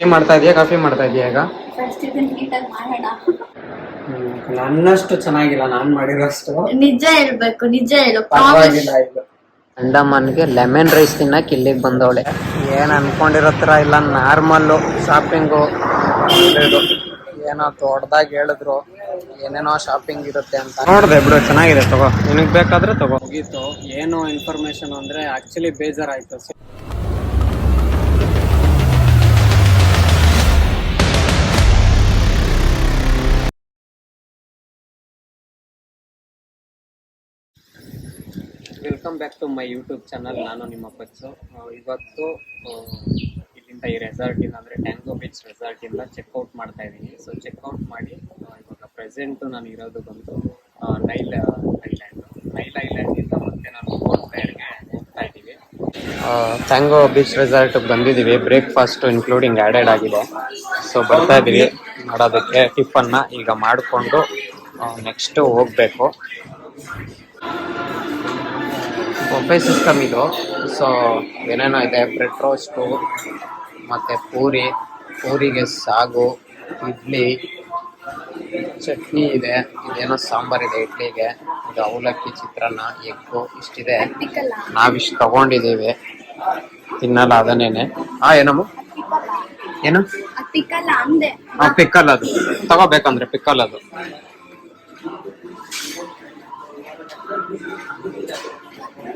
Tea ಮಾಡ್ತಾ ಇದೆಯಾ coffee ಮಾಡ್ತಾ ಇದೆಯಾ ಈಗ? ಫಸ್ಟ್ ಇದನ್ನ ನೀಟಾಗಿ ಮಾಡೋಣ. ನನ್ನಷ್ಟು ಚೆನ್ನಾಗಿಲ್ಲ ನಾನ್ ಮಾಡಿರೋಷ್ಟು. ನಿಜ ಹೇಳ್ಬೇಕು, ನಿಜ ಹೇಳು. ಪರವಾಗಿಲ್ಲ ಇದು. ಅಂಡಮಾನ್ಗೆ ಲೆಮನ್ ರೈಸ್ ತಿನ್ನಕ್ ಇಲ್ಲಿಗೆ ಬಂದವಳೆ. ಏನ್ ಅನ್ಕೊಂಡಿರತ್ರ ಇಲ್ಲ, ನಾರ್ಮಲ್ಲು ಶಾಪಿಂಗು. ಏನೋ ದೊಡ್ಡದಾಗಿ ಹೇಳಿದ್ರು, ಏನೇನೋ ಶಾಪಿಂಗ್ ಇರುತ್ತೆ ಅಂತ ನೋಡ್ದೆ ಬಿಡು. ಚೆನ್ನಾಗಿದೆ, ತಗೋ, ನಿನಗ್ ಬೇಕಾದ್ರೆ ತಗೋ. ಮುಗೀತು. ಏನು ಇನ್ಫಾರ್ಮೇಶನ್ ಅಂದ್ರೆ ಆಕ್ಚುಲಿ ಬೇಜಾರಾಯ್ತು. Welcome back to my YouTube channel. ನಾನು ನಿಮ್ಮ ಪಚ್ಚು. ಇವತ್ತು ಇಲ್ಲಿಂದ ಈ ರೆಸಾರ್ಟಿಂದ ಅಂದರೆ ಟ್ಯಾಂಗೋ ಬೀಚ್ ರೆಸಾರ್ಟಿಂದ ಚೆಕ್ಔಟ್ ಮಾಡ್ತಾ ಇದ್ದೀನಿ. ಸೊ ಚೆಕ್ಔಟ್ ಮಾಡಿ ಇವಾಗ ಪ್ರೆಸೆಂಟು ನಾನು ಇರೋದು ಬಂದು ನೈಲ್ ಐಲ್ಯಾಂಡಿಂದ ಮತ್ತೆ ನಾನು ಪೋರ್ಟ್ ಬ್ಲೇರ್ಗೆ ಹೋಗ್ತಾ ಇದ್ದೀವಿ. ಟ್ಯಾಂಗೋ ಬೀಚ್ ರೆಸಾರ್ಟಿಗೆ ಬಂದಿದ್ದೀವಿ. ಬ್ರೇಕ್ಫಾಸ್ಟು ಇನ್ಕ್ಲೂಡಿಂಗ್ ಆ್ಯಡೆಡ್ ಆಗಿದೆ. ಸೊ ಬರ್ತಾ ಇದ್ದೀವಿ ಮಾಡೋದಕ್ಕೆ. ಟಿಫನ್ನ ಈಗ ಮಾಡಿಕೊಂಡು ನೆಕ್ಸ್ಟು ಹೋಗಬೇಕು. ಬೊಫೆ ಸಿಸ್ಟಮ್ ಇದು. ಸೊ ಏನೇನೋ ಇದೆ, ಬ್ರೆಡ್ ರೋಸ್ಟು ಮತ್ತು ಪೂರಿಗೆ ಸಾಗು, ಇಡ್ಲಿ, ಚಟ್ನಿ ಇದೆ, ಇದೇನೋ ಸಾಂಬಾರಿದೆ ಇಡ್ಲಿಗೆ, ಇದು ಅವಲಕ್ಕಿ, ಚಿತ್ರಾನ್ನ, ಎಗ್ಗು, ಇಷ್ಟಿದೆ. ನಾವಿಷ್ಟು ತಗೊಂಡಿದ್ದೀವಿ, ತಿನ್ನಲ್ಲ ಅದನ್ನೇನೆ. ಏನಮ್ಮ ಏನು ಪಿಕ್ಕಲ್, ಅದು ತಗೋಬೇಕಂದ್ರೆ ಪಿಕ್ಕಲ್ ಅದು.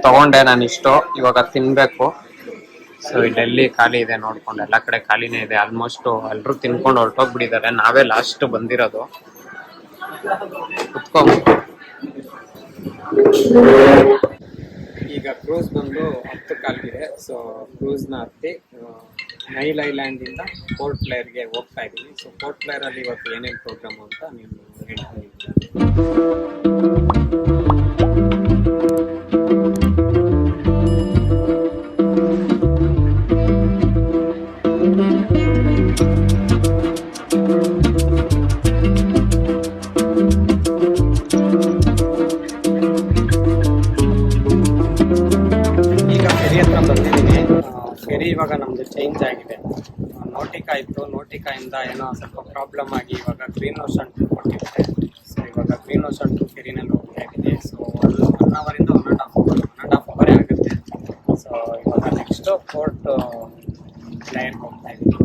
ತಗೊಂಡೆ ನಾನು ಇಷ್ಟು, ಇವಾಗ ತಿನ್ಬೇಕು. ಸೊ ಡೆಲ್ಲಿ ಖಾಲಿ ಇದೆ, ನೋಡ್ಕೊಂಡು ಎಲ್ಲ ಕಡೆ ಖಾಲಿನೇ ಇದೆ. ಆಲ್ಮೋಸ್ಟ್ ಎಲ್ಲರೂ ತಿನ್ಕೊಂಡು ಹೊರಟೋಗ್ಬಿಟ್ಟಿದ್ದಾರೆ. ನಾವೇ ಲಾಸ್ಟ್ ಬಂದಿರೋದು. ಈಗ ಕ್ರೂಸ್ ಬಂದು 10 ಕಾಲಿಗಿದೆ. ಸೊ ಕ್ರೂಸ್ನ ಹತ್ತಿ ನೈಲ್ ಐಲ್ಯಾಂಡಿಂದ ಪೋರ್ಟ್ ಬ್ಲೇರ್ಗೆ ಹೋಗ್ತಾ ಇದ್ದೀವಿ. ಸೊ ಪೋರ್ಟ್ ಬ್ಲೇರಲ್ಲಿ ಇವತ್ತು ಏನೇನು ಪ್ರೋಗ್ರಾಮು ಅಂತ ನೀವು ಹೇಳ್ತೀನಿ. ಫೆರಿ ಇವಾಗ ನಮ್ದು ಚೇಂಜ್ ಆಗಿದೆ. ನೋಟಿಕಾ ಇತ್ತು, ನೋಟಿಕಾಯಿಂದ ಏನೋ ಸ್ವಲ್ಪ ಪ್ರಾಬ್ಲಮ್ ಆಗಿ ಇವಾಗ ಗ್ರೀನ್ ಓಷನ್ ಕೊಟ್ಟಿರುತ್ತೆ. ಸೊ ಇವಾಗ ಗ್ರೀನ್ ಓಷನ್ ಫೆರಿನಲ್ಲಿ ಹೋಗ್ತಾ ಇದ್ದೀನಿ. ಸೊ 1 ಅವರಿಂದ 1.5 ಅವರೇ ಆಗುತ್ತೆ. ಸೊ ಇವಾಗ ನೆಕ್ಸ್ಟು ಪೋರ್ಟ್ ಬ್ಲೇರ್ಗೆ ಹೋಗ್ತಾ ಇದ್ದೀನಿ.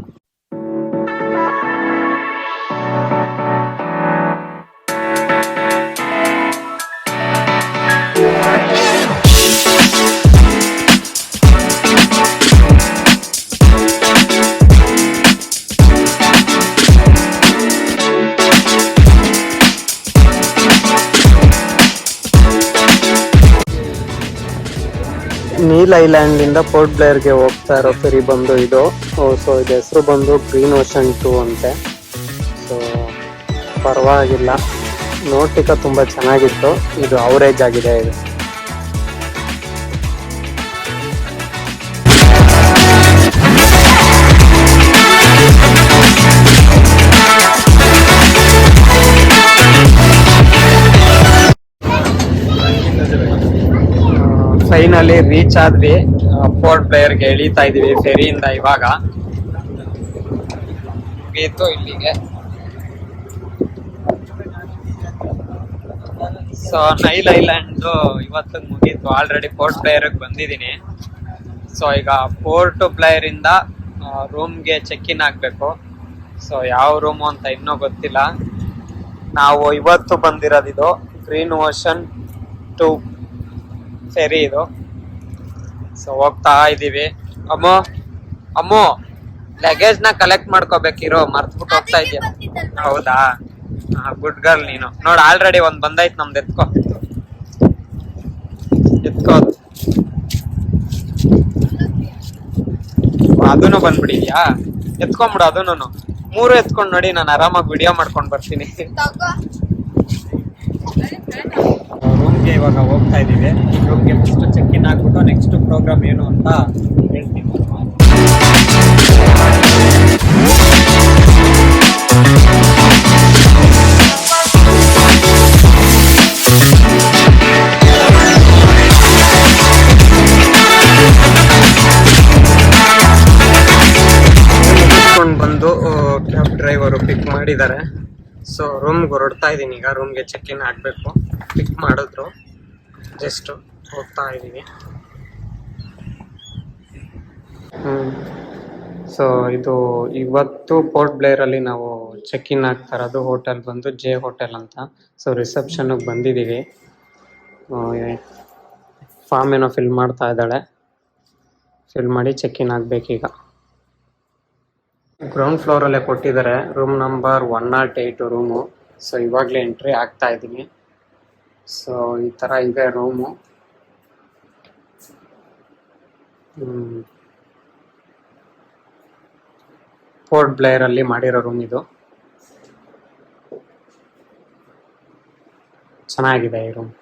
ನೀಲ್ ಐಲ್ಯಾಂಡಿಂದ ಪೋರ್ಟ್ ಬ್ಲೇರ್ಗೆ ಹೋಗ್ತಾ ಇರೋ ಫೆರಿ ಬಂದು ಇದು. ಸೊ ಇದು ಹೆಸರು ಬಂದು ಗ್ರೀನ್ ಓಷನ್ 2 ಅಂತೆ. ಸೊ ಪರವಾಗಿಲ್ಲ, ನೋಟಿಕ ತುಂಬ ಚೆನ್ನಾಗಿತ್ತು. ಇದು ಅವರೇಜ್ ಆಗಿದೆ ಇದು. ಫೈನಲಿ ರೀಚ್ ಆದ್ವಿ. ಪೋರ್ಟ್ ಬ್ಲೇರ್ಗೆ ಇಳಿತಾ ಇದೀವಿ ಫೆರಿಯಿಂದ. ಇವಾಗ ಮುಗೀತು ಇಲ್ಲಿಗೆ. ಸೊ ನೈಲ್ ಐಲ್ಯಾಂಡ್ ಇವತ್ತು ಮುಗೀತು. ಆಲ್ರೆಡಿ ಪೋರ್ಟ್ ಬ್ಲೇರ್ಗೆ ಬಂದಿದ್ದೀನಿ. ಸೊ ಈಗ ಪೋರ್ಟ್ ಬ್ಲೇರ್ ಇಂದ ರೂಮ್ಗೆ ಚೆಕ್ ಇನ್ ಆಗ್ಬೇಕು. ಸೊ ಯಾವ ರೂಮು ಅಂತ ಇನ್ನೂ ಗೊತ್ತಿಲ್ಲ. ನಾವು ಇವತ್ತು ಬಂದಿರೋದಿದು ಗ್ರೀನ್ ಓಷನ್ 2 ಫೆರಿ ಇದು. ಸೊ ಹೋಗ್ತಾ ಇದ್ದೀವಿ. ಅಮ್ಮೋ ಲಗೇಜ್ ನ ಕಲೆಕ್ಟ್ ಮಾಡ್ಕೋಬೇಕಿರೋ, ಮರ್ತ್ಬಿಟ್ಟು ಹೋಗ್ತಾ ಇದೀಯ. ಹೌದಾ, ಗುಡ್ ಗರ್ಲ್ ನೀನು. ನೋಡ್ ಆಲ್ರೆಡಿ ಒಂದ್ ಬಂದೈತ್ ನಮ್ದು. ಎತ್ಕೋ ಅದನ್ನು ಬಂದ್ಬಿಡಿದ್ಯಾ? ಎತ್ಕೊಂಡ್ಬಿಡು ಅದನ್ನು. 3 ಎತ್ಕೊಂಡ್ ನೋಡಿ, ನಾನು ಆರಾಮಾಗಿ ವಿಡಿಯೋ ಮಾಡ್ಕೊಂಡ್ ಬರ್ತೀನಿ. ರೂಮ್ಗೆ ಇವಾಗ ಹೋಗ್ತಾ ಇದ್ದೀವಿ. ರೂಮ್ಗೆ ಫಸ್ಟ್ ಚೆಕ್ ಇನ್ ಆಗ್ಬಿಟ್ಟು ನೆಕ್ಸ್ಟ್ ಪ್ರೋಗ್ರಾಮ್ ಏನು ಅಂತ ಹೇಳ್ತೀನಿ. ಬಂದು ಕ್ಯಾಬ್ ಡ್ರೈವರು ಪಿಕ್ ಮಾಡಿದ್ದಾರೆ. ಸೊ ರೂಮ್ಗೆ ಹೊರಡ್ತಾ ಇದ್ದೀನಿ ಈಗ. ರೂಮ್ಗೆ ಚೆಕ್ ಇನ್ ಆಗಬೇಕು. ಪಿಕ್ ಮಾಡಿದ್ರು, ಜಸ್ಟ್ ಹೋಗ್ತಾ ಇದ್ದೀವಿ. ಸೊ ಇದು ಇವತ್ತು ಪೋರ್ಟ್ ಬ್ಲೇರಲ್ಲಿ ನಾವು ಚೆಕ್ ಇನ್ ಆಗ್ತಾ ಇರೋದು. ಹೋಟೆಲ್ ಬಂದು ಜೆ ಹೋಟೆಲ್ ಅಂತ. ಸೊ ರಿಸೆಪ್ಷನ್ಗೆ ಬಂದಿದ್ದೀವಿ. ಫಾರ್ಮ್ ಏನೋ ಫಿಲ್ ಮಾಡ್ತಾ ಇದ್ದಾಳೆ. ಫಿಲ್ ಮಾಡಿ ಚೆಕ್ ಇನ್ ಆಗಬೇಕೀಗ. ಗ್ರೌಂಡ್ ಫ್ಲೋರಲ್ಲೇ ಕೊಟ್ಟಿದ್ದಾರೆ. Room number 108 room. ಸೊ ಇವಾಗಲೇ ಎಂಟ್ರಿ ಆಗ್ತಾ ಇದ್ದೀನಿ. ಸೊ ಈ ಥರ ಇದೆ ರೂಮು. ಪೋರ್ಟ್ ಬ್ಲೇರಲ್ಲಿ ಮಾಡಿರೋ ರೂಮ್ ಇದು. ಚೆನ್ನಾಗಿದೆ ಈ ರೂಮ್.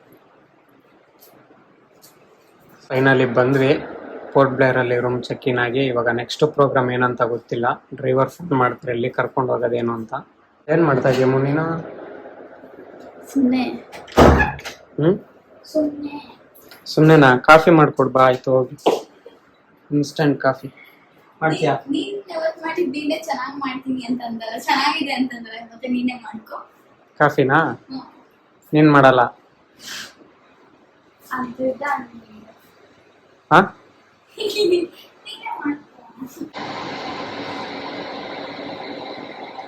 ಫೈನಲಿ ಬಂದ್ವಿ ಪೋರ್ಟ್ ಬ್ಲೇರಲ್ಲಿ ರೂಮ್ ಚೆಕ್ ಇನ್ ಆಗಿ. ಇವಾಗ ನೆಕ್ಸ್ಟ್ ಪ್ರೋಗ್ರಾಮ್ ಏನಂತ ಗೊತ್ತಿಲ್ಲ. ಡ್ರೈವರ್ ಫೋನ್ ಮಾಡ್ತಾರೆ ಎಲ್ಲಿ ಕರ್ಕೊಂಡು ಹೋಗೋದೇನು ಅಂತ. ಏನು ಮಾಡ್ತಾ ಇದೀಯ ಮುನಿನ? ಸುಮ್ಮನೆ ಸುಮ್ಮನೆನಾ? ಕಾಫಿ ಮಾಡ್ಕೊಡ್ ಬಾ. ಆಯ್ತು ಹೋಗಿ. ಇನ್ಸ್ಟಂಟ್ ಕಾಫಿ ಮಾಡ್ತೀಯಾ? ನೀನ್ ಯಾವತ್ತು ಮಾಡಿದ್ದೀನೆ ಚೆನ್ನಾಗಿ ಮಾಡ್ತೀನಿ ಅಂತಂದ್ರೆ, ಚೆನ್ನಾಗಿದೆ ಅಂತಂದ್ರೆ ಮತ್ತೆ ನೀನೇ ಮಾಡ್ಕೊ. ಕಾಫಿನಾ? ನೀನ್ ಮಾಡಲ್ಲ? ಹಾ,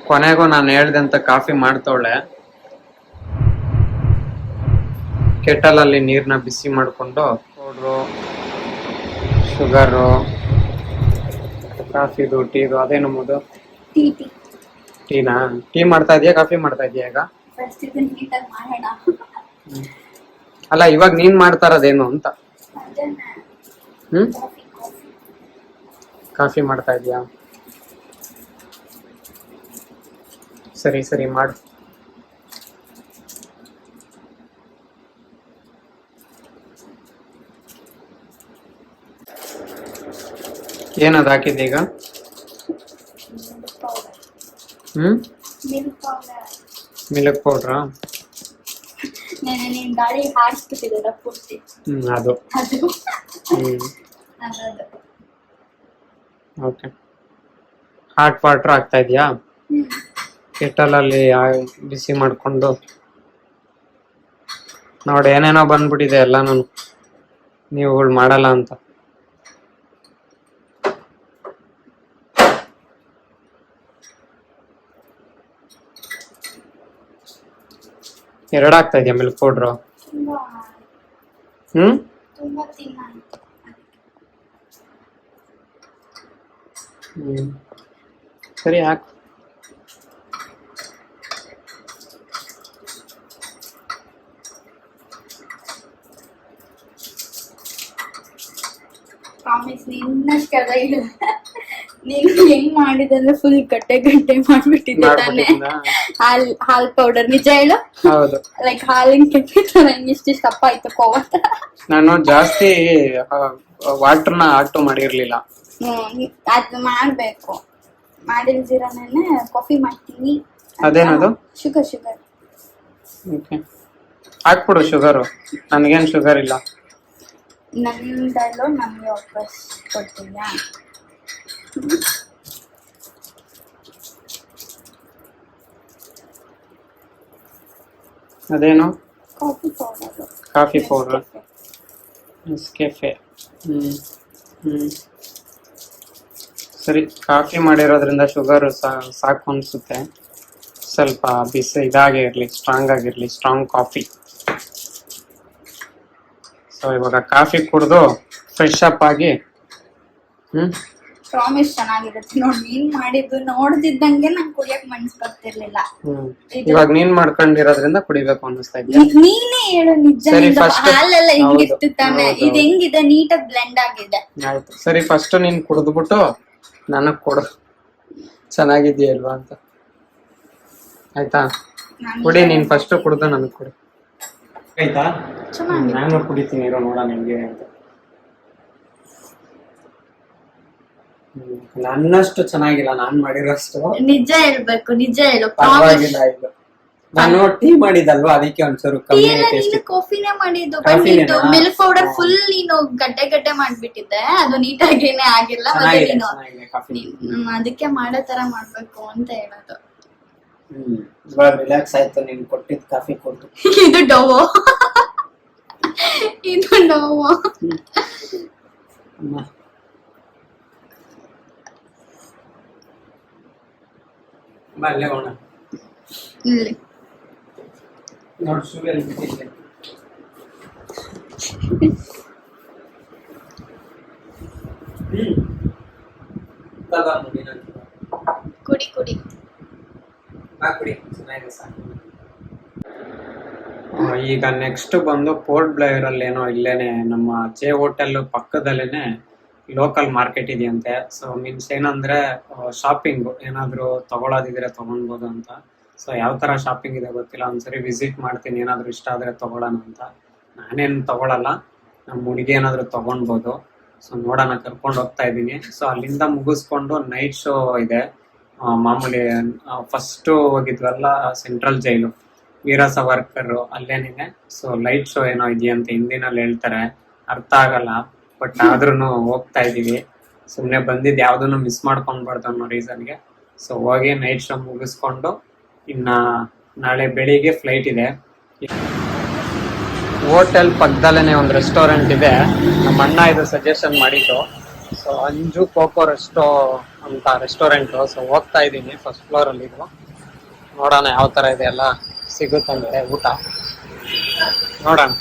ಕೊನೆಗೂ ನಾನು ಹೇಳ್ದಂತ ಕಾಫಿ ಮಾಡ್ತವಳೆ. ಕೆಟಲಲ್ಲಿ ನೀರನ್ನ ಬಿಸಿ ಮಾಡಿಕೊಂಡು ಪೌಡ್ರು, ಶುಗರು, ಕಾಫಿದು, ಟೀದು, ಅದೇನು ಮುದು ಟೀನಾ? ಟೀ ಮಾಡ್ತಾ ಇದೀಯಾ ಕಾಫಿ ಮಾಡ್ತಾ ಇದೀಯಾ ಈಗ? ಅಲ್ಲ, ಇವಾಗ ನೀನ್ ಮಾಡ್ತಾ ಇರೋದೇನು ಅಂತ. ಕಾಫಿ ಮಾಡ್ತಾ ಇದೀಯಾ? ಸರಿ ಸರಿ ಮಾಡು. ಏನದು ಹಾಕಿದ್ದೆ ಈಗ? ಮಿಲ್ಕ್ ಪೌಡ್ರಾ? ನೀನ್ ಗಾಳಿ ಹಾರಿಸ್ಬಿಟ್ಟಿದ್ದಲ್ಲ ಪೂರ್ತಿ. ಅದು ಅದು ಓಕೆ. ಹಾಟ್ ವಾಟರ್ ಹಾಕ್ತಾ ಇದೀಯಾ? ಕೆಟಲಲ್ಲಿ ಬಿಸಿ ಮಾಡ್ಕೊಂಡು. ನೋಡಿ ಏನೇನೋ ಬಂದ್ಬಿಟ್ಟಿದೆ ಎಲ್ಲಾನು ನೀವುಗಳು ಮಾಡಲ್ಲ ಅಂತ. ಎರಡು ಆಗ್ತಾ ಇದೆಯಾ ಮಿಲ್ಕ್ ಪೌಡ್ರು? ಸರಿ ಹಾಕು. ಪ್ರಾಮಿಸ್ ನಿನ್ನಷ್ಟೆಲ್ಲ ಇಲ್ಲ. ನೀನು ಹೆಂಗ್ ಮಾಡಿದಂದ್ರೆ ಫುಲ್ ಗಟ್ಟೆ ಮಾಡ್ಬಿಟ್ಟಿದ್ದೆ ತಾನೆ. ಹಾಲ್ ಪೌಡರ್ ನಿಜ ಹೇಳು. ಹೌದು, ಲೈಕ್ ಹಾಲಿನ ಕೆಂಪಿ ನಂಗೆ ಇಷ್ಟಿಷ್ಟು ದಪ್ಪ ಆಯ್ತು ಕೋವ. ನಾನು ಜಾಸ್ತಿ ವಾಟರ್ನ ಆಟು ಮಾಡಿರ್ಲಿಲ್ಲ. ಅದ್ ಮಾಡ್ಬೇಕು. ಮಾಡಿಲ್ದಿರನೇ ಕಾಫಿ ಮಾಡ್ತೀನಿ. ಅದೇನದು? ಶುಗರ್. ಓಕೆ, ಹಾಕ್ಬಿಡು ಶುಗರು. ನನಗೇನು ಶುಗರ್ ಇಲ್ಲ. ನಂದಲ್ಲೂ ನಮ್ಗೆ ವಾಪಸ್ ಕೊಡ್ತೀಯಾ? ಅದೇನು? Coffee powder Nescafe. ಸರಿ, ಕಾಫಿ ಮಾಡಿರೋದ್ರಿಂದ ಶುಗರ್ ಸಾಕು ಅನ್ಸುತ್ತೆ. ಸ್ವಲ್ಪ ಬಿಸಿ ಇದಾಗೇ ಇರಲಿ, ಸ್ಟ್ರಾಂಗ್ ಆಗಿರಲಿ, ಸ್ಟ್ರಾಂಗ್ ಕಾಫಿ. ಸೊ ಇವಾಗ ಕಾಫಿ ಕುಡಿದು ಫ್ರೆಶ್ ಅಪ್ ಆಗಿ ಪ್ರಾಮಿಸ್ ಚೆನ್ನಾಗಿರುತ್ತೆ. ನೋಡಿ ನೀನ್ ಮಾಡಿದ್ದು ನೋಡ್ತಿದ್ದಂಗೆ ನಂಗೆ ಕುಡಿಯಕ್ ಮನ್ಸ್ ಬರ್ತಿರ್ಲಿಲ್ಲ. ಇವಾಗ ನೀನ್ ಮಾಡ್ಕೊಂಡಿರೋದ್ರಿಂದ ಕುಡಿಬೇಕು ಅನ್ನಿಸ್ತಾ ಇದೆಯಾ? ನೀನೇ ಹೇಳು ನಿಜ. ಹಾಲೆಲ್ಲ ಹಿಂಗಿತ್ತು ತಾನೆ, ಇದು ಹೆಂಗಿದೆ? ನೀಟಾಗಿ ಬ್ಲೆಂಡ್ ಆಗಿದೆ. ಆಯ್ತು ಸರಿ, ಫಸ್ಟ್ ನೀನ್ ಕುಡಿದ್ಬಿಟ್ಟು ನನಗ್ ಕೊಡು, ಚೆನ್ನಾಗಿದ್ಯಲ್ವಾ ಅಂತ. ಆಯ್ತಾ? ಕುಡಿ, ನೀನ್ ಫಸ್ಟ್ ಕುಡ್ದು ನನಗ್ ಕೊಡು. ಆಯ್ತಾ? ನಾನು ಕುಡಿತೀನಿ ಇರೋ, ನೋಡ ನಿಮ್ಗೆ ಅಂತ. ನನ್ನಷ್ಟು ಚೆನ್ನಾಗಿಲ್ಲ ನಾನ್ ಮಾಡಿರೋಷ್ಟು. ನಿಜ ಹೇಳ್ಬೇಕು, ನಿಜ ಹೇಳು. ಪರವಾಗಿಲ್ಲ ಇದು. ನಾನು ಟೀ ಮಾಡಿದಲ್ವಾ ಅದಕ್ಕೆ ಒಂಚೂರು ಟೀ ಕಮ್ಮಿ ಎಲ್ಲ ಟೇಸ್ಟ್. ನೀನು ಕಾಫಿನೇ ಮಾಡಿದ್ದು ಬಟ್ ಕಾಫಿನೇನಾ? ಇದು ಮಿಲ್ಕ್ ಪೌಡರ್ ಫುಲ್ ನೀನು ಗಡ್ಡೆ ಗಡ್ಡೆ ಮಾಡ್ಬಿಟ್ಟಿದ್ದೆ, ಅದು ನೀಟಾಗೇನೆ ಆಗಿಲ್ಲ. ಮತ್ತೆ ಚೆನ್ನಾಗಿದೆ ನೀನು ಚೆನ್ನಾಗಿದೆ ಕಾಫಿ. ಅದಕ್ಕೆ ಮಾಡೋ ತರ ಮಾಡ್ಬೇಕು ಅಂತ ಹೇಳೋದು. ಇವಾಗ ರಿಲ್ಯಾಕ್ಸ್ ಆಯ್ತು ನೀನ್ ಕೊಟ್ಟಿದ್ ಕಾಫಿ ಕೊಟ್ಟು. ಇದು ಡೋವೋ ಇದು ಡೋವೋ. ಬಲ್ಲೆ ಹೋಣ ಇಲ್ಲಿ ನೋಡ್ ಶುಗರ್ ಬಿಟ್ಟಿದ್ದೆ. ಕುಡಿ ಕುಡಿ. ಈಗ ನೆಕ್ಸ್ಟ್ ಬಂದು ಪೋರ್ಟ್ ಬ್ಲೇಯರ್ ಅಲ್ಲಿ ಏನೋ ಇಲ್ಲೇನೆ ನಮ್ಮ ಜೆ ಹೋಟೆಲ್ ಪಕ್ಕದಲ್ಲೇನೆ ಲೋಕಲ್ ಮಾರ್ಕೆಟ್ ಇದೆಯಂತೆ. ಸೊ ಮೀನ್ಸ್ ಏನಂದ್ರೆ ಶಾಪಿಂಗ್ ಏನಾದ್ರು ತಗೊಳೋದಿದ್ರೆ ತಗೊಳ್ಬೋದು ಅಂತ. ಸೊ ಯಾವ ತರ ಶಾಪಿಂಗ್ ಇದೆ ಗೊತ್ತಿಲ್ಲ, ಒಂದ್ಸರಿ ವಿಸಿಟ್ ಮಾಡ್ತೀನಿ, ಏನಾದ್ರು ಇಷ್ಟ ಆದ್ರೆ ತಗೊಳ್ಳೋಣ ಅಂತ. ನಾನೇನು ತಗೊಳಲ್ಲ, ನಮ್ಮ ಹುಡುಗಿ ಏನಾದ್ರು ತಗೊಳ್ಬೋದು. ಸೊ ನೋಡೋಣ, ಕರ್ಕೊಂಡು ಹೋಗ್ತಾ ಇದ್ದೀನಿ. ಸೊ ಅಲ್ಲಿಂದ ಮುಗಿಸ್ಕೊಂಡು ನೈಟ್ ಶೋ ಇದೆ. ಮಾಮೂಲಿ ಫಸ್ಟ್ ಹೋಗಿದ್ವಲ್ಲ ಸೆಂಟ್ರಲ್ ಜೈಲು, Veer Savarkar ಅಲ್ಲೇನಿದೆ. So light show ಏನೋ ಇದೆಯಂತೆ, ಹಿಂದಿನಲ್ಲಿ ಹೇಳ್ತಾರೆ, ಅರ್ಥ ಆಗಲ್ಲ, ಬಟ್ ಆದ್ರೂ ಹೋಗ್ತಾ ಇದೀವಿ. ಸುಮ್ಮನೆ ಬಂದಿದ್ದು ಯಾವ್ದನ್ನು ಮಿಸ್ ಮಾಡ್ಕೊಂಡ್ಬಾರ್ದು ಅನ್ನೋ ರೀಸನ್ಗೆ. ಸೊ ಹೋಗಿ ನೈಟ್ ಶೋ ಮುಗಿಸ್ಕೊಂಡು ಇನ್ನ ನಾಳೆ ಬೆಳಿಗ್ಗೆ ಫ್ಲೈಟ್ ಇದೆ. ಹೋಟೆಲ್ ಪಕ್ಕದಲ್ಲೇನೆ ಒಂದು ರೆಸ್ಟೋರೆಂಟ್ ಇದೆ, ನಮ್ಮ ಅಣ್ಣ ಇದು ಸಜೆಷನ್ ಮಾಡಿದ್ದು. ಸೊ ಅಂಜು ಕೋಕೋ ರೆಸ್ಟೋ ಅಂತ ರೆಸ್ಟೋರೆಂಟ್. ಸೊ ಹೋಗ್ತಾ ಇದ್ದೀನಿ, ಫಸ್ಟ್ ಫ್ಲೋರ್ ಅಲ್ಲಿ ಇದು. ನೋಡೋಣ ಯಾವ ತರ ಇದೆ, ಎಲ್ಲ ಸಿಗುತ್ತಂತೆ ಊಟ, ನೋಡೋಣ.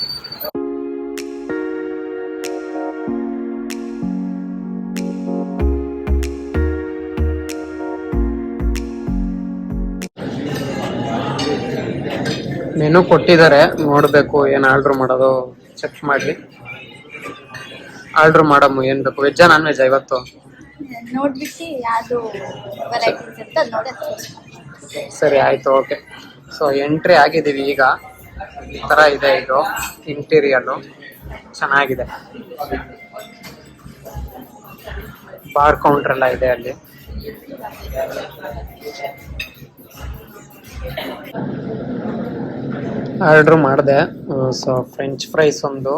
ಮೆನು ಕೊಟ್ಟಿದ್ದಾರೆ, ನೋಡ್ಬೇಕು ಏನ್ ಆರ್ಡರ್ ಮಾಡೋದು ಚೆಕ್ ಮಾಡಿ ಆರ್ಡರ್ ಮಾಡಮ್ಮ. ಏನ್ ಬೇಕು, ವೆಜ್ಜಾ ನಾನ್ ವೆಜ್ಜಾ ಇವತ್ತು ನೋಡ್ಬಿಟ್ಟು ಯಾವ್ದು ವೆರೈಟೀಸ್ ಅಂತ ನೋಡಿ. ಸರಿ ಆಯ್ತು, ಓಕೆ. ಸೊ ಎಂಟ್ರಿ ಆಗಿದ್ದೀವಿ ಈಗ. ಈ ತರ ಇದೆ ಇದು ಇಂಟೀರಿಯರ್, ಚೆನ್ನಾಗಿದೆ. ಬಾರ್ ಕೌಂಟರ್ ಎಲ್ಲ ಇದೆ ಅಲ್ಲಿ. ಆರ್ಡರ್ ಮಾಡಿದೆ. ಸೊ ಫ್ರೆಂಚ್ ಫ್ರೈಸ್ ಒಂದು,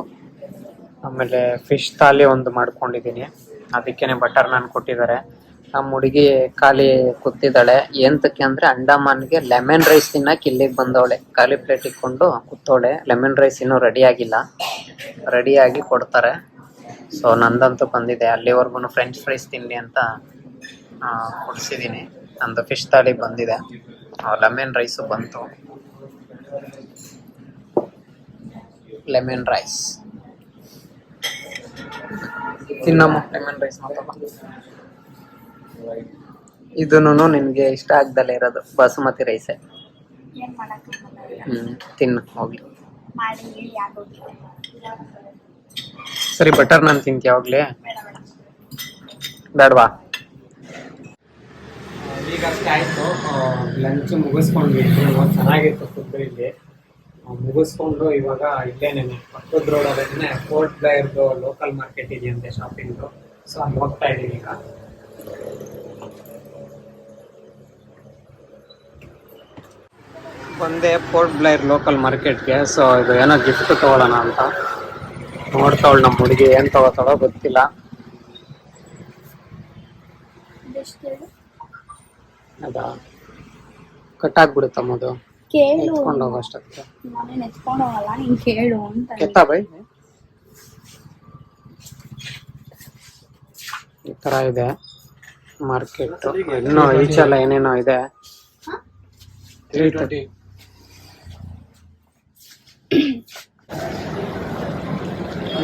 ಆಮೇಲೆ ಫಿಶ್ ಥಾಲಿ ಒಂದು ಮಾಡ್ಕೊಂಡಿದ್ದೀನಿ. ಅದಕ್ಕೇನೆ ಬಟರ್ ನಾನ್ ಕೊಟ್ಟಿದ್ದಾರೆ. ನಮ್ಮ ಹುಡುಗಿ ಖಾಲಿ ಕೂತಿದ್ದಾಳೆ. ಎಂತಕ್ಕೆ ಅಂದ್ರೆ ಅಂಡಮಾನ್ಗೆ ಲೆಮನ್ ರೈಸ್ ತಿನ್ನಕ್ಕೆ ಇಲ್ಲಿಗೆ ಬಂದವಳೆ. ಖಾಲಿ ಪ್ಲೇಟ್ ಇಟ್ಕೊಂಡು ಕೂತವಳೆ. ಲೆಮನ್ ರೈಸ್ ಇನ್ನೂ ರೆಡಿ ಆಗಿಲ್ಲ, ರೆಡಿಯಾಗಿ ಕೊಡ್ತಾರೆ. ಸೊ ನಂದಂತೂ ಬಂದಿದೆ. ಅಲ್ಲಿವರೆಗೂ ಫ್ರೆಂಚ್ ಫ್ರೈಸ್ ತಿನ್ನಿ ಅಂತ ಕೊಡಿಸಿದ್ದೀನಿ. ನಂದು ಫಿಶ್ ಥಾಲಿ ಬಂದಿದೆ, ಲೆಮನ್ ರೈಸು ಬಂತು. ಲೆಮನ್ ರೈಸ್ ತಿನ್ನಮ್ಮ, ಲೆಮನ್ ರೈಸ್ ಮಾತಮ್ಮ. ಇದೂನು ನಿನ್ಗೆ ಇಷ್ಟ ಆಗ್ದಲೇ ಇರೋದು ಬಾಸುಮತಿ ರೈಸೇ. ಏನ್ ಮಾಡಕ್ಕಾಗಲ್ಲ, ತಿನ್ನು ಹೋಗ್ಲಿ. ಮಾಡಿ ಯಾಕೆ ಸರಿ, ಬಟರ್ ನಾನ್ ತಿಂತೀಯ ಹೋಗ್ಲಿ? ಬೇಡ ಬೇಡ. ಬೇಡವಾ? ಈಗಷ್ಟೇ ಆಯ್ತು, ಲಂಚ್ ಮುಗಿಸ್ಕೊಂಡ್ವಿ. ಚೆನ್ನಾಗಿತ್ತು ಫುಡ್ ಇಲ್ಲಿ. ಮುಗಿಸ್ಕೊಂಡು ಇವಾಗ ಇಲ್ಲೇನೆ ಪಕ್ಕದ ರೋಡ್ ಅದೇನೆ ಪೋರ್ಟ್ ಬ್ಲೇಯರ್ದು ಲೋಕಲ್ ಮಾರ್ಕೆಟ್ ಇದೆಯಂತೆ ಶಾಪಿಂಗ್. ಸೊ ಅಲ್ಲಿ ಹೋಗ್ತಾ ಇದೀವಿ ಈಗ. ಒಂದೇ ಪೋರ್ಟ್ ಬ್ಲೇಯರ್ ಲೋಕಲ್ ಮಾರ್ಕೆಟ್ಗೆ. ಸೊ ಇದು ಏನೋ ಗಿಫ್ಟ್ ತಗೊಳ್ಳೋಣ ಅಂತ ನೋಡ್ತಾವಳು ನಮ್ಮ ಹುಡುಗಿ. ಏನ್ ತಗೋತಾಳೋ ಗೊತ್ತಿಲ್ಲ. ಅದಾ ಕಟ್ಟಾಗ್ಬಿಡುತ್ತಮ್ಮ, ಅದು ಕೇಳು, ಎತ್ಕೊಂಡು ಹೋಗೋ ಅಷ್ಟಕ್ಕೆ. ನಾನೇನ್ ಎತ್ಕೊಂಡು ಹೋಗಲ್ಲ, ನೀನ್ ಕೇಳು ಅಂತ. ಕೆತ್ತಾ ಬೈ, ಈ ತರ ಇದೆ ಮಾರ್ಕೆಟ್. ಇನ್ನೂ ಈಚೆಲ್ಲ ಏನೇನೋ ಇದೆ.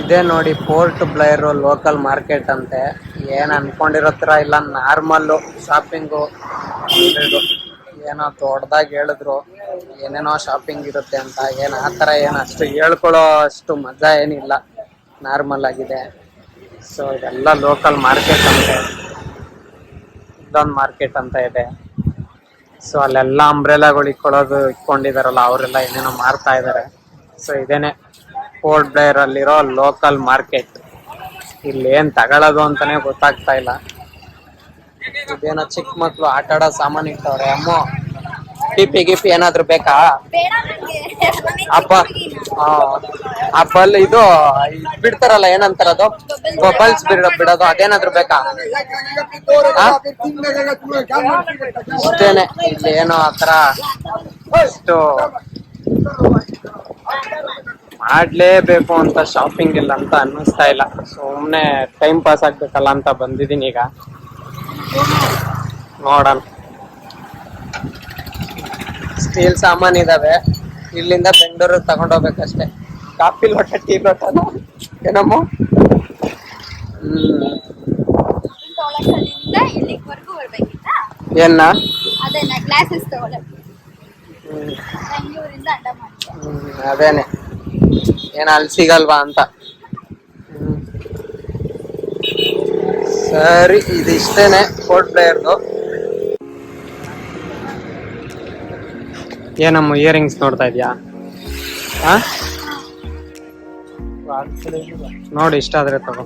ಇದೇ ನೋಡಿ ಪೋರ್ಟ್ ಬ್ಲೇಯರ್ ಲೋಕಲ್ ಮಾರ್ಕೆಟ್ ಅಂತೆ. ಏನ್ ಅನ್ಕೊಂಡಿರೋ ತರ ಇಲ್ಲ, ನಾರ್ಮಲ್ಲು ಶಾಪಿಂಗು. ಏನೋ ದೊಡ್ಡದಾಗಿ ಹೇಳಿದ್ರು ಏನೇನೋ ಶಾಪಿಂಗ್ ಇರುತ್ತೆ ಅಂತ. ಏನ್ ಆತರ ಏನು ಅಷ್ಟು ಹೇಳ್ಕೊಳ್ಳೋ ಅಷ್ಟು ಮಜಾ ಏನಿಲ್ಲ, ನಾರ್ಮಲ್ ಆಗಿದೆ. ಸೊ ಇದೆಲ್ಲ ಲೋಕಲ್ ಮಾರ್ಕೆಟ್ ಅಂತೆ. ಇಲ್ಲೊಂದು ಮಾರ್ಕೆಟ್ ಅಂತ ಇದೆ. ಸೊ ಅಲ್ಲೆಲ್ಲ ಅಂಬ್ರೆಲಾಗಳು ಇಟ್ಕೊಂಡಿದಾರಲ್ಲ, ಅವರೆಲ್ಲ ಏನೇನೋ ಮಾರ್ತಾ ಇದಾರೆ. ಸೊ ಇದೇನೆ ಪೋರ್ಟ್ ಬ್ಲೇಯರ್ ಅಲ್ಲಿರೋ ಲೋಕಲ್ ಮಾರ್ಕೆಟ್. ಇಲ್ಲಿ ಏನ್ ತಗೊಳ್ಳೋದು ಅಂತಾನೆ ಗೊತ್ತಾಗ್ತಾ ಇಲ್ಲ. ಇದೇನೋ ಚಿಕ್ಕ ಮಕ್ಳು ಆಟ ಆಡೋ ಸಾಮಾನು ಇಟ್ಟವ್ರೆ. ಅಮ್ಮ ಟಿಪಿ ಗಿಪಿ ಏನಾದ್ರು ಬೇಕಾ? ಬೇಡ ನಂಗೆ. ಅಪ್ಪ ಆ ಬಲ್ ಇದು ಬಿಡ್ತಾರಲ್ಲ ಏನಂತಾರ ಅದು, ಬಬಲ್ಸ್ ಬಿಡೋದು ಅದೇನಾದ್ರು ಬೇಕಾ? ಇಷ್ಟೇನೆ, ಇಲ್ಲಿ ಏನೋ ಆತರ ಇಷ್ಟು ಮಾಡ್ಲೇಬೇಕು ಅಂತ ಶಾಪಿಂಗ್ ಇಲ್ಲ ಅಂತ ಅನ್ನಿಸ್ತಾ ಇಲ್ಲ. ಸುಮ್ನೆ ಟೈಮ್ ಪಾಸ್ ಆಗ್ಬೇಕಲ್ಲ ಅಂತ ಬಂದಿದ್ದೀನಿ ಈಗ. ನೋಡೋಣ. ಸ್ಟೀಲ್ ಸಾಮಾನ್ ಇದಾವೆ, ಇಲ್ಲಿಂದ ಬೆಂಗಳೂರು ತಗೊಂಡೋಗ್ಬೇಕಷ್ಟೇ. ಕಾಫಿ ಲೋಟ, ಟೀ ಲೋಟ ಏನಮ್ಮ. ಇಲ್ಲಿವರೆಗೂ ಬರ್ಬೇಕಿತ್ತ ಏನ ಅದೇನ ಗ್ಲಾಸಸ್ ತಗೊಳಕ್ಕೆ ಬೆಂಗಳೂರಿಂದ ಅಡ್ಡ ಮಾಡ್ತೀವಿ. ಅದೇನೆ, ಏನ ಅಲ್ಲಿ ಸಿಗಲ್ವಾ ಅಂತ. ಸರಿ, ಇದಿಷ್ಟೇನೆ ಪೋರ್ಟ್ ಬ್ಲೇರ್ದು. ಏನಮ್ಮ ಇಯರಿಂಗ್ಸ್ ನೋಡ್ತಾ ಇದ್ಯಾ? ನೋಡಿ, ಇಷ್ಟ ಆದ್ರೆ ತಗೋ.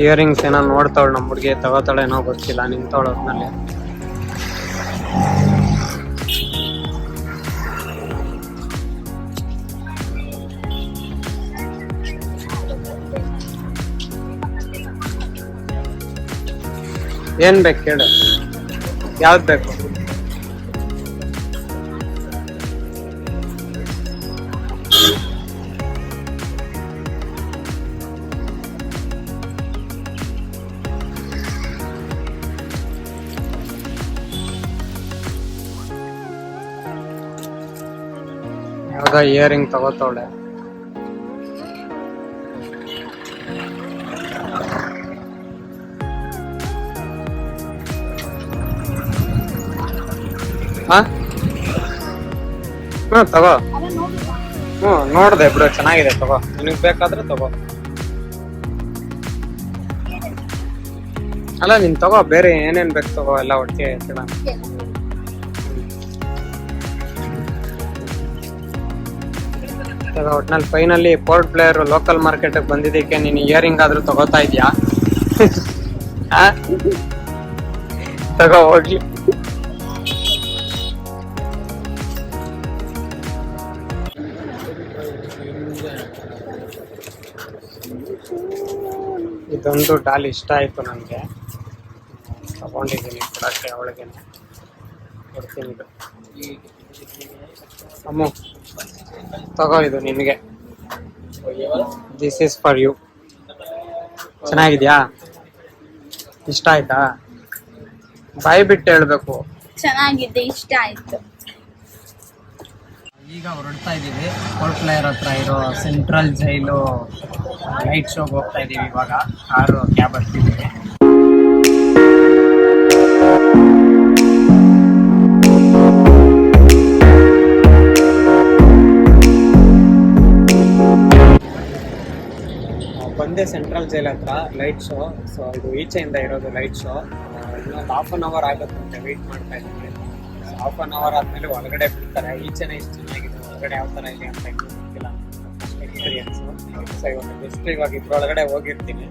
ಇಯರಿಂಗ್ಸ್ ಏನೋ ನೋಡ್ತಾವಳು ನಮ್ಮ ಹುಡುಗಿ, ತಗೋತಾಳೇನೋ ಗೊತ್ತಿಲ್ಲ, ನಿಂತವಳೊಟ್ನಲ್ಲಿ. ಏನ್ ಬೇಕು ಕೇಳು, ಯಾವ್ದು ಬೇಕು? ಯಾವ್ದೋ ಇಯರಿಂಗ್ ತಗೋತಾವಳೆ. ತಗೋ. ನೋಡ್ದೆ ಬಿಡು, ಚೆನ್ನಾಗಿದೆ, ತಗೋ. ನಿನಗ್ ಬೇಕಾದ್ರೆ ತಗೋ. ಅಲ್ಲ, ನೀನ್ ತಗೋ, ಬೇರೆ ಏನೇನ್ ಬೇಕು ತಗೋ, ಎಲ್ಲ ಒಟ್ಟಿಗೆ ಕೇಳೋಣ. ಒಟ್ನಲ್ಲಿ finally port Blair local market ಬಂದಿದ್ದಕ್ಕೆ ನೀನ್ ಇಯರಿಂಗ್ ಆದ್ರೂ ತಗೋತಾ ಇದ್ಯಾ? ತಗೋ ಹೋಗ್ಲಿ. ಇದೊಂದು ಡಾಲ್ ಇಷ್ಟ ಆಯ್ತು ನನಗೆ, ತಗೊಂಡಿದ್ದೀನಿ ಕೊಡಕ್ಕೆ. ಅವಳಿಗೇನೆ ಕೊಡ್ತೀನಿ ಇದು. ಅಮ್ಮು ತಗೋ, ಇದು ನಿನಗೆ. This is for you. ಚೆನ್ನಾಗಿದ್ಯಾ? ಇಷ್ಟ ಆಯ್ತಾ? ಬಾಯಿ ಬಿಟ್ಟು ಹೇಳ್ಬೇಕು. ಚೆನ್ನಾಗಿದೆ, ಇಷ್ಟ ಆಯ್ತು. ಈಗ ಹೊರಡ್ತಾ ಇದೀವಿ. ಪೋರ್ಟ್ ಬ್ಲೇರ್ ಹತ್ರ ಇರೋ ಸೆಂಟ್ರಲ್ ಜೈಲು ಲೈಟ್ ಶೋಗೆ ಹೋಗ್ತಾ ಇದೀವಿ. ಇವಾಗ ಕಾರು ಕ್ಯಾಬ್ ಹತ್ತಿದ್ದೀವಿ. ಬಂದೆ ಸೆಂಟ್ರಲ್ ಜೈಲ್ ಹತ್ರ ಲೈಟ್ ಶೋ. ಸೊ ಇದು ಈಚೆಯಿಂದ ಇರೋದು ಲೈಟ್ ಶೋ. ಇನ್ನೊಂದು ½ ಆಗುತ್ತಂತೆ, ವೆಯ್ಟ್ ಮಾಡ್ತಾ ಇದ್ದೀವಿ. ½ ಆದ್ಮೇಲೆ ಒಳಗಡೆ ಬಿಡ್ತಾರೆ. ಈಚೆನೆ ಇಷ್ಟು ಚೆನ್ನಾಗಿದೆ, ಒಳಗಡೆ ಯಾವ ತರ ಇದೆ ಅಂತ ಇನ್ನೂ ಗೊತ್ತಿಲ್ಲ, ಎಕ್ಸ್ಪೀರಿಯನ್ಸ್. ಸೊ ಇವಾಗ ಇದ್ರೊಳಗಡೆ ಹೋಗಿರ್ತೀನಿ.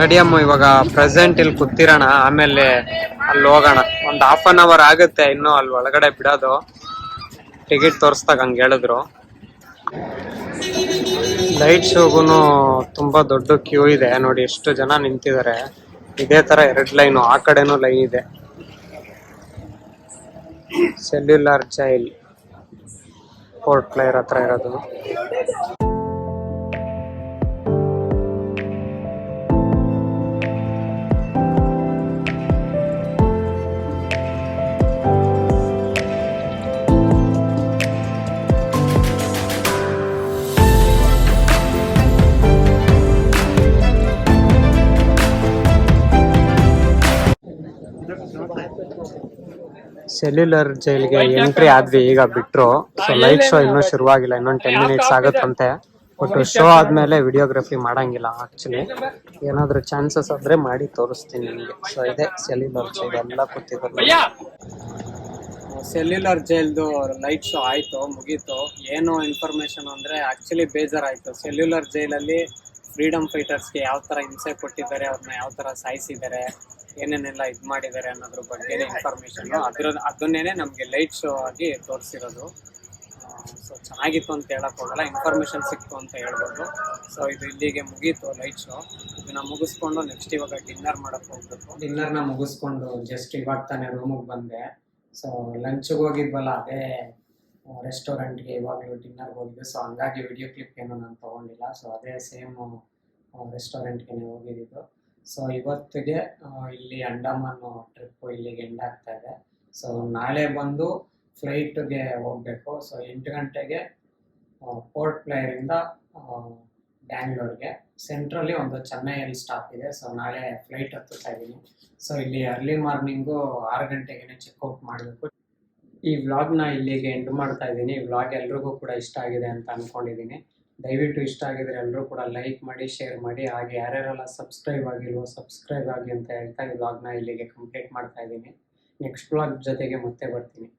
ನಡಿಯಮ್ಮ, ಇವಾಗ ಪ್ರೆಸೆಂಟ್ ಇಲ್ಲಿ ಕೂತಿರೋಣ, ಆಮೇಲೆ ಅಲ್ಲಿ ಹೋಗೋಣ. ಒಂದು ½ ಆಗುತ್ತೆ ಇನ್ನು ಅಲ್ಲಿ ಒಳಗಡೆ ಬಿಡೋದು. ಟಿಕೆಟ್ ತೋರಿಸ್ದಾಗ ಹಂಗೆ ಹೇಳಿದ್ರು. ಲೈಟ್ ಶೋಗುನು ತುಂಬಾ ದೊಡ್ಡ ಕ್ಯೂ ಇದೆ ನೋಡಿ, ಎಷ್ಟು ಜನ ನಿಂತಿದ್ದಾರೆ. ಇದೇ ತರ 2 ಲೈನು, ಆ ಕಡೆನೂ ಲೈನ್ ಇದೆ. ಸೆಲ್ಯುಲಾರ್ ಜೈಲ್ ಪೋರ್ಟ್ ಬ್ಲೇರ್ ಹತ್ರ ಇರೋದು. ಸೆಲ್ಯುಲರ್ ಜೈಲ್ಗೆ ಎಂಟ್ರಿ ಆದ್ವಿ, ಈಗ ಬಿಟ್ರು. ಸೊ ಲೈಟ್ ಶೋ ಇನ್ನೂ ಶುರುವಾಗಿಲ್ಲ, ಇನ್ನೊಂದು 10 ಮಿನಿಟ್ಸ್ ಆಗುತ್ತಂತೆ. ಬಟ್ ಶೋ ಆದ್ಮೇಲೆ ವಿಡಿಯೋಗ್ರಫಿ ಮಾಡಂಗಿಲ್ಲ ಆಕ್ಚುಲಿ. ಏನಾದ್ರೂ ಚಾನ್ಸಸ್ ಆದ್ರೆ ಮಾಡಿ ತೋರಿಸ್ತೀನಿ ನಿಮಗೆ. ಸೊ ಇದೆ ಸೆಲ್ಯುಲರ್ ಜೈಲ್, ಎಲ್ಲ ಕೂತಿದ್ರು. ಸೆಲ್ಯುಲರ್ ಜೈಲ್ದು ಲೈಟ್ ಶೋ ಆಯ್ತು, ಮುಗೀತು. ಏನು ಇನ್ಫಾರ್ಮೇಶನ್ ಅಂದ್ರೆ ಆಕ್ಚುಲಿ ಬೇಜಾರಾಯ್ತು. ಸೆಲ್ಯುಲರ್ ಜೈಲಲ್ಲಿ ಫ್ರೀಡಮ್ ಫೈಟರ್ಸ್ಗೆ ಯಾವ ತರ ಹಿಂಸೆ ಕೊಟ್ಟಿದ್ದಾರೆ, ಅವ್ರನ್ನ ಯಾವ ತರ ಸಾಯಿಸಿದ್ದಾರೆ, ಏನೇನೆಲ್ಲ ಇದು ಮಾಡಿದ್ದಾರೆ ಅನ್ನೋದ್ರ ಬಗ್ಗೆ ಇನ್ಫಾರ್ಮೇಶನ್ ಅದನ್ನೇನೆ ನಮಗೆ ಲೈಟ್ ಶೋ ಆಗಿ ತೋರಿಸಿರೋದು. ಸೊ ಚೆನ್ನಾಗಿತ್ತು ಅಂತ ಹೇಳಕ್ ಹೋಗಲ್ಲ, ಇನ್ಫಾರ್ಮೇಶನ್ ಸಿಕ್ತು ಅಂತ ಹೇಳ್ಬೋದು. ಸೊ ಇದು ಇಲ್ಲಿಗೆ ಮುಗೀತು ಲೈಟ್ ಶೋ. ಇದನ್ನ ಮುಗಿಸ್ಕೊಂಡು ನೆಕ್ಸ್ಟ್ ಇವಾಗ ಡಿನ್ನರ್ ಮಾಡಕ್ ಹೋಗ್ಬೇಕು. ಡಿನ್ನರ್ನ ಮುಗಿಸ್ಕೊಂಡು ಜಸ್ಟ್ ಇವಾಗ ತಾನೇ ರೂಮಿಗೆ ಬಂದೆ. ಸೊ ಲಂಚ್ಗೆ ಹೋಗಿದ್ವಲ್ಲ, ಅದೇ ರೆಸ್ಟೋರೆಂಟ್ಗೆ ಇವಾಗಲೂ ಡಿನ್ನರ್ಗೆ ಹೋಗಿದ್ದೆ. ಸೊ ಹಂಗಾಗಿ ವಿಡಿಯೋ ಕ್ಲಿಪ್ ಏನು ನಾನು ತೊಗೊಂಡಿಲ್ಲ. ಸೊ ಅದೇ ಸೇಮ್ ರೆಸ್ಟೋರೆಂಟ್ಗೆ ಹೋಗಿದ್ದು. ಸೊ ಇವತ್ತಿಗೆ ಇಲ್ಲಿ ಅಂಡಮಾನ್ ಟ್ರಿಪ್ಪು ಇಲ್ಲಿಗೆ ಎಂಡ್ ಆಗ್ತಾ ಇದೆ. ಸೊ ನಾಳೆ ಬಂದು ಫ್ಲೈಟ್ಗೆ ಹೋಗಬೇಕು. ಸೊ 8 ಗಂಟೆಗೆ ಪೋರ್ಟ್ ಬ್ಲೇರಿಂದ ಬ್ಯಾಂಗ್ಳೂರ್ಗೆ. ಸೆಂಟ್ರಲ್ಲಿ ಒಂದು ಚೆನ್ನೈಯಲ್ಲಿ ಸ್ಟಾಪ್ ಇದೆ. ಸೊ ನಾಳೆ ಫ್ಲೈಟ್ ಹತ್ತುತ್ತಾ ಇದ್ದೀನಿ. ಸೊ ಇಲ್ಲಿ ಅರ್ಲಿ ಮಾರ್ನಿಂಗು 6 ಗಂಟೆಗೆ ಚೆಕ್ಔಟ್ ಮಾಡಬೇಕು. ಈ ವ್ಲಾಗ್ನ ಇಲ್ಲಿಗೆ ಎಂಡ್ ಮಾಡ್ತಾ ಇದ್ದೀನಿ. ಈ ವ್ಲಾಗ್ ಎಲ್ರಿಗೂ ಕೂಡ ಇಷ್ಟ ಆಗಿದೆ ಅಂತ ಅಂದ್ಕೊಂಡಿದ್ದೀನಿ. ದಯವಿಟ್ಟು ಇಷ್ಟ ಆಗಿದ್ರೆ ಎಲ್ಲರೂ ಕೂಡ ಲೈಕ್ ಮಾಡಿ, ಶೇರ್ ಮಾಡಿ. ಹಾಗೆ ಯಾರ್ಯಾರೆಲ್ಲ ಸಬ್ಸ್ಕ್ರೈಬ್ ಆಗಿಲ್ವೋ ಸಬ್ಸ್ಕ್ರೈಬ್ ಆಗಿ ಅಂತ ಹೇಳ್ತಾ ಈ ವ್ಲಾಗ್ನ ಇಲ್ಲಿಗೆ ಕಂಪ್ಲೀಟ್ ಮಾಡ್ತಾ ಇದ್ದೀನಿ. ನೆಕ್ಸ್ಟ್ ವ್ಲಾಗ್ ಜೊತೆಗೆ ಮತ್ತೆ ಬರ್ತೀನಿ.